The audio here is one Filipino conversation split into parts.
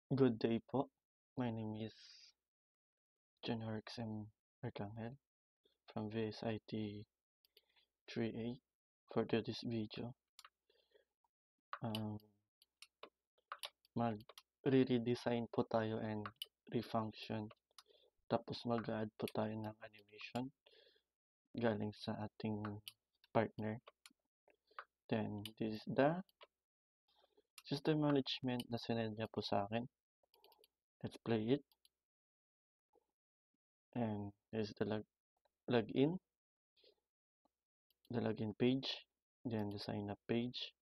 Good day po. My name is Junior XM Arcangel from VSIT 3A. For this video, um, mag-redesign po tayo and refunction. Tapos mag-add po tayo ng animation galing sa ating partner. Then, this is the system management na sinend niya po sa akin. Let's play it. And this is the login. The login page. Then the sign up page.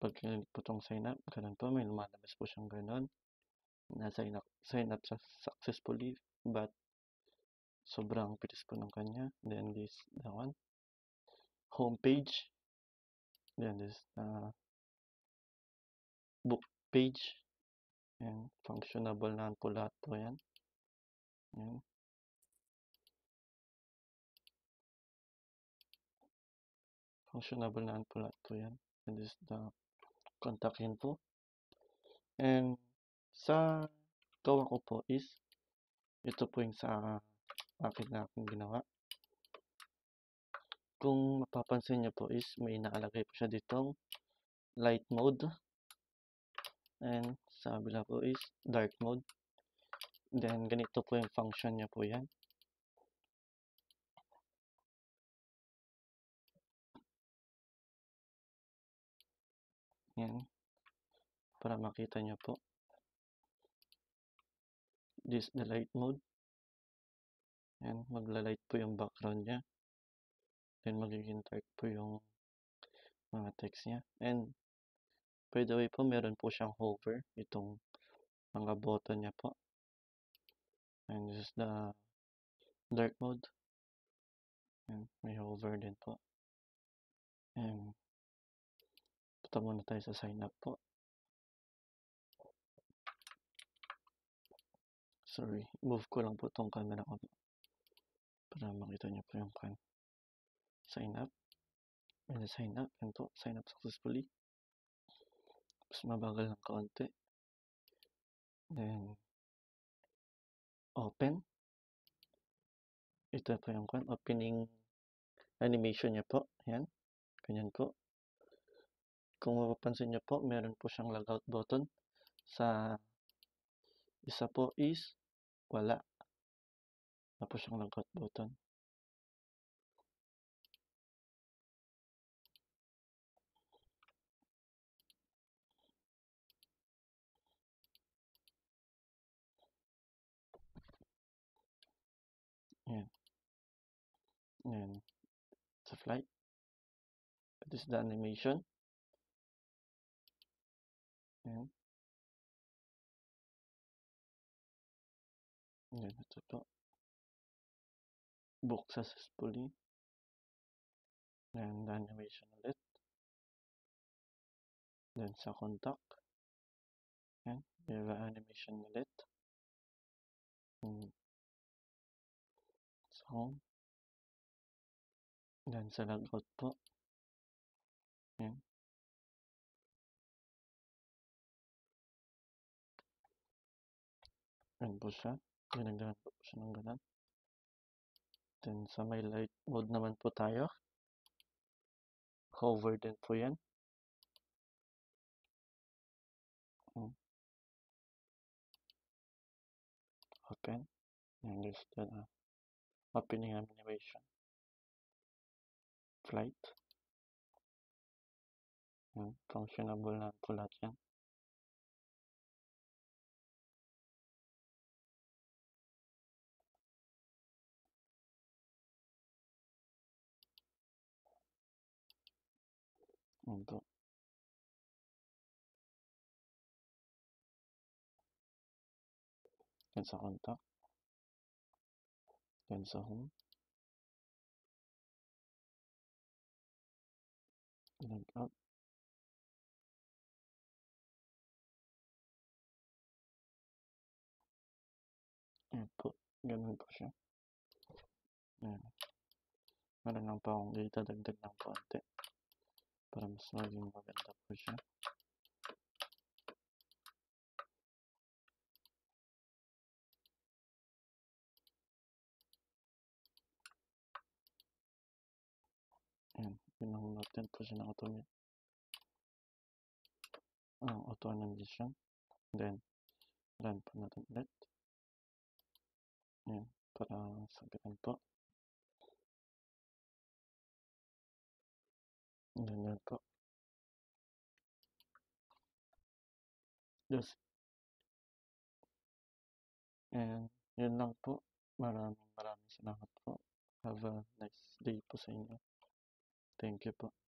Pag clinic po itong sign up, ganun po, may lumalabas po siyang ganun. Sign up successfully, but sobrang bilis po ng kanya. Then this, the one. Home page. Then this, book page. And functionable na po lahat po yan. Yan. Functionable na po lahat po yan. And this, the contact info. And sa gawa ko po is, ito po yung sa akin na akong ginawa. Kung mapapansin niyo po is may nakalagay po siya ditong light mode. And sa kabila po is dark mode. Then ganito po yung function niya po yan. Yan. Para makita niyo po. This the light mode. And magla-light po yung background niya. Then magiging dark po yung mga text niya. And by the way po, meron po siyang hover. Itong mga button niya po. And this is the dark mode. And may hover din po. And punta muna tayo sa sign up po. Sorry, move ko lang po itong camera ko para makita niyo po yung sign up. And sign up. Yan po, sign up successfully. Mas mabagal ng kaunti. Then, open. Ito po yung opening animation niya po. Yan. Ganyan po. Kung mapapansin niyo po, meron po siyang logout button. Sa isa po is wala. Wala po siyang logout button. Yan. Yan. Sa flight. This is the animation. Yan. Yan. Ito po. Book successfully. And the animation ulit. Then sa contact. Yan. We have animation ulit. Sa home. Then sa logout po. Yan. Yan po siya. Ginagawa po siya ng ganun. Then sa may light mode naman po tayo. Hover din po yan. Open. And this is the opening animation. Flight. Yan. Functionable na po lahat yan. Yan po. Yan sa contact. Yan sa home. Log out. Yan po. Ganun po siya. Yan. Meron lang pa akong itadagdag ng konti para mas maging maganda po siya. Ayan, pinang natin po siya ng auto annotation. Then, run po natin ulit. Ayan, para sabitan po. Ganyan po. Yes. And yun lang po. Maraming salamat po. Have a nice day po sa inyo. Thank you po.